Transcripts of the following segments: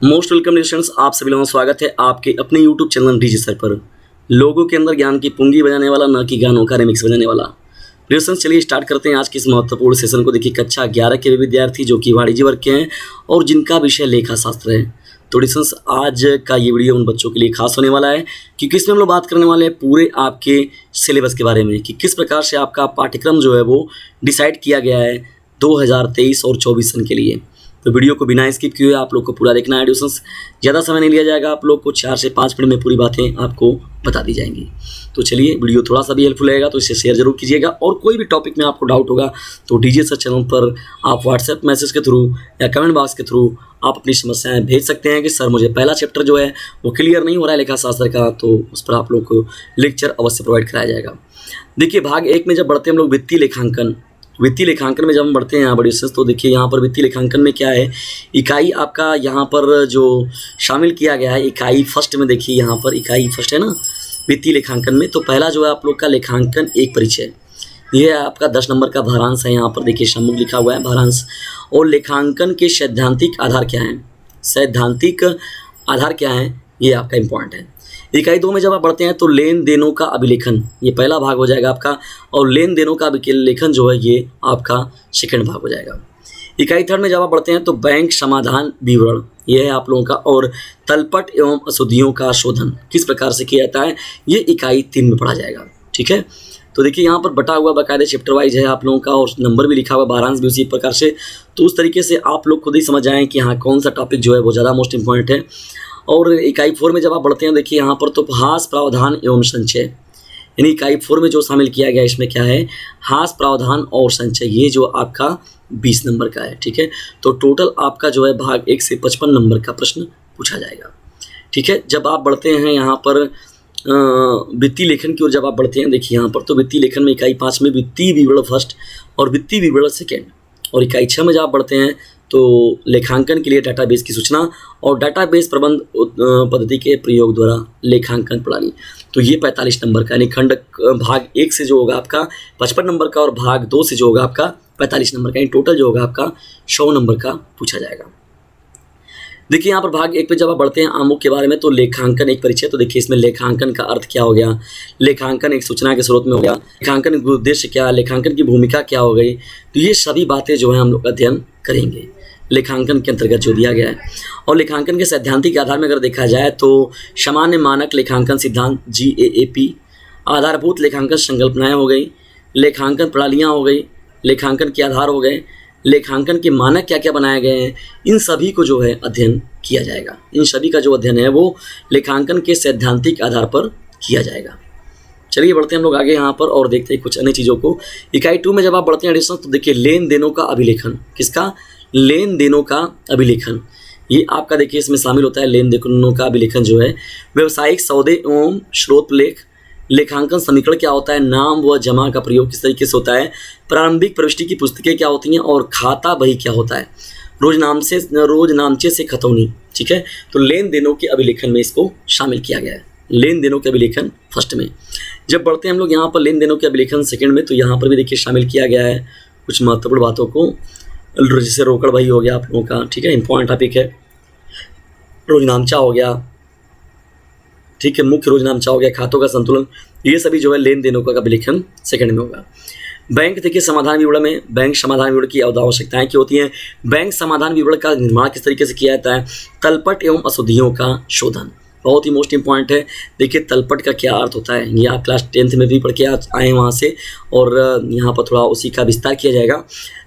Most welcome listeners, आप सभी लोगों का स्वागत है आपके अपने यूट्यूब चैनल डीजे सर पर। लोगों के अंदर ज्ञान की पूंगी बजाने वाला, न कि गानों का रिमिक्स बजाने वाला। लिसनर्स, चलिए स्टार्ट करते हैं आज के इस महत्वपूर्ण सेशन को। देखिए, कक्षा 11 के वे विद्यार्थी जो कि वाणिज्य वर्ग के हैं और जिनका विषय लेखा शास्त्र है। तो लिसनर्स, आज का ये वीडियो उन बच्चों के लिए खास होने वाला है क्योंकि इसमें हम लोग बात करने वाले हैं पूरे आपके सिलेबस के बारे में कि किस प्रकार से आपका पाठ्यक्रम जो है वो डिसाइड किया गया है 2023 और 24 सन के लिए। तो वीडियो को बिना स्किप किए आप लोग को पूरा देखना है। ट्यूशंस ज़्यादा समय नहीं लिया जाएगा, आप लोग को 4 से 5 मिनट में पूरी बातें आपको बता दी जाएंगी। तो चलिए, वीडियो थोड़ा सा भी हेल्पफुल रहेगा तो इसे शेयर जरूर कीजिएगा। और कोई भी टॉपिक में आपको डाउट होगा तो डीजे सर चैनल पर आप व्हाट्सएप मैसेज के थ्रू या कमेंट बॉक्स के थ्रू आप अपनी समस्याएं भेज सकते हैं कि सर मुझे पहला चैप्टर जो है वो क्लियर नहीं हो रहा है लेखा शास्त्र का, तो उस पर आप लोग को लेक्चर अवश्य प्रोवाइड कराया जाएगा। देखिए, भाग 1 में जब बढ़ते हैं हम लोग वित्तीय लेखांकन में जब हम बढ़ते हैं यहाँ बड़ी तो देखिए यहाँ पर वित्तीय लेखांकन में क्या है, इकाई आपका यहाँ पर जो शामिल किया गया है इकाई फर्स्ट में। देखिए यहाँ पर इकाई फर्स्ट है ना वित्तीय लेखांकन में। तो पहला जो है आप लोग का लेखांकन एक परिचय, ये आपका 10 नंबर का भारांश है। यहाँ पर देखिए सम्मुख लिखा हुआ है भारांश। और लेखांकन के सैद्धांतिक आधार क्या हैं, सैद्धांतिक आधार क्या है, ये आपका इंपॉर्टेंट है। इकाई 2 में जब आप बढ़ते हैं तो लेन देनों का अभिलेखन, ये पहला भाग हो जाएगा आपका। और लेन देनों का अभिलेखन जो है ये आपका सेकंड भाग हो जाएगा। इकाई 3 में जब आप बढ़ते हैं तो बैंक समाधान विवरण, ये है आप लोगों का। और तलपट एवं अशुद्धियों का शोधन किस प्रकार से किया जाता है, ये इकाई 3 में पढ़ा जाएगा। ठीक है, तो देखिए यहाँ पर बटा हुआ बाकायदे चैप्टर वाइज है आप लोगों का और नंबर भी लिखा हुआ, भारांश भी उसी प्रकार से। तो उस तरीके से आप लोग खुद ही समझ जाएँ कि हाँ कौन सा टॉपिक जो है वो ज़्यादा मोस्ट इंपॉर्टेंट है। और इकाई 4 में जब आप बढ़ते हैं देखिए यहाँ पर तो हास प्रावधान एवं संचय, यानी इकाई 4 में जो शामिल किया गया इसमें क्या है, हास प्रावधान और संचय, ये जो आपका 20 नंबर का है। ठीक है, तो टोटल आपका जो है भाग 1 से 55 नंबर का प्रश्न पूछा जाएगा। ठीक है, जब आप बढ़ते हैं यहाँ पर वित्तीय लेखन की ओर जब आप बढ़ते हैं, देखिए यहाँ पर तो वित्तीय लेखन में इकाई 5 में वित्तीय विवरण फर्स्ट और वित्तीय विवरण सेकेंड। और इकाई 6 में जब आप बढ़ते हैं तो लेखांकन के लिए डाटाबेस की सूचना और डाटाबेस प्रबंध पद्धति के प्रयोग द्वारा लेखांकन प्रणाली, तो ये 45 नंबर का, यानी खंड भाग 1 से जो होगा आपका 55 नंबर का और भाग 2 से जो होगा आपका 45 नंबर का, यानी टोटल जो होगा आपका 100 नंबर का पूछा जाएगा। देखिए यहाँ पर भाग 1 पे जब आप बढ़ते हैं आमुख के बारे में तो लेखांकन एक परिचय, तो देखिए इसमें लेखांकन का अर्थ क्या हो गया, लेखांकन एक सूचना के स्रोत में हो गया, लेखांकन का उद्देश्य क्या, लेखांकन की भूमिका क्या हो गई, तो ये सभी बातें जो है हम लोग अध्ययन करेंगे लेखांकन के अंतर्गत जो दिया गया है। और लेखांकन के सैद्धांतिक आधार में अगर देखा जाए तो सामान्य मानक लेखांकन सिद्धांत GAAP, आधारभूत लेखांकन संकल्पनाएं हो गई, लेखांकन प्रणालियाँ हो गई, लेखांकन के आधार हो गए, लेखांकन के मानक क्या क्या बनाए गए हैं, इन सभी को जो है अध्ययन किया जाएगा। इन सभी का जो अध्ययन है वो लेखांकन के सैद्धांतिक आधार पर किया जाएगा। चलिए बढ़ते हैं हम लोग आगे यहाँ पर और देखते हैं कुछ अन्य चीज़ों को। इकाई 2 में जब आप बढ़ते हैं एडिशन तो देखिए लेन देनों का अभिलेखन, किसका, लेन देनों का अभिलेखन, ये आपका देखिए इसमें शामिल होता है। लेन देनों का अभिलेखन जो है व्यवसायिक सौदे एवं स्रोत लेख, लेखांकन समीकरण क्या होता है, नाम व जमा का प्रयोग किस तरीके से होता है, प्रारंभिक प्रविष्टि की पुस्तकें क्या होती हैं और खाता बही क्या होता है, रोजनामचे से खतौनी। ठीक है, तो लेन देनों के अभिलेखन में इसको शामिल किया गया है, लेन देनों के अभिलेखन फर्स्ट में। जब बढ़ते हैं हम लोग यहाँ पर लेन देनों के अभिलेखन सेकंड में, तो यहाँ पर भी देखिए शामिल किया गया है कुछ महत्वपूर्ण बातों को, जैसे रोकड़ बही हो गया आप लोगों का। ठीक है, इंपॉर्टेंट टॉपिक है। रोजनामचा हो गया, ठीक है, मुख्य रोजनामचा हो गया, खातों का संतुलन, ये सभी जो है लेन देनों का अभिलेखन सेकंड में होगा। बैंक देखिए समाधान विवरण में, बैंक समाधान विवरण की आवश्यकताएं क्या होती हैं, बैंक समाधान विवरण का निर्माण किस तरीके से किया जाता है, तलपट एवं अशुद्धियों का शोधन, बहुत ही मोस्ट इंपॉर्टेंट है। देखिए तलपट का क्या अर्थ होता है, ये आप क्लास 10th में भी पढ़ के आए हैं वहाँ से, और यहाँ पर थोड़ा उसी का विस्तार किया जाएगा।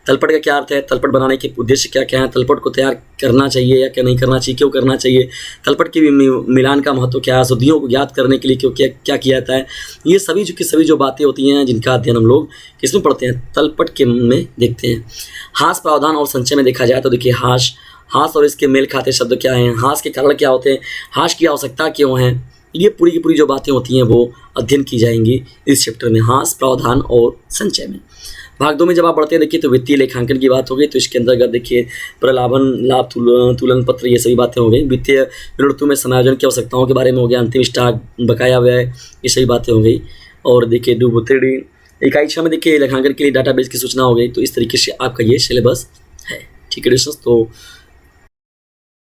तलपट का क्या अर्थ है, तलपट बनाने के उद्देश्य क्या क्या है, तलपट को तैयार करना चाहिए या क्या नहीं करना चाहिए, क्यों करना चाहिए, तलपट के मिलान का महत्व क्या है, अशुद्धियों को ज्ञात करने के लिए क्यों क्या किया जाता है, ये सभी जो बातें होती हैं जिनका अध्ययन हम लोग किसमें पढ़ते हैं, तलपट के में देखते हैं। हास प्रावधान और संचय में देखा जाए तो देखिए हास और इसके मेल खाते शब्द क्या हैं, हास के कारण क्या होते हैं, हास की आवश्यकता क्यों है, ये पूरी की पूरी जो बातें होती हैं वो अध्ययन की जाएंगी इस चैप्टर में, हास प्रावधान और संचय में। भाग 2 में जब आप बढ़ते हैं देखिए तो वित्तीय लेखांकन की बात हो गई, तो इसके अंतर्गत देखिए प्रलाभन लाभ तुलन पत्र, ये सभी बातें हो गई। वित्तीय ऋतु में समायोजन की आवश्यकताओं के बारे में हो गया, अंतिम स्टॉक बकाया व्यय, ये सभी बातें हो गई। और देखिए इकाई 6 में देखिए लेखांकन के लिए डाटाबेस की सूचना हो गई। तो इस तरीके से आपका ये सिलेबस है। ठीक है दोस्तों, तो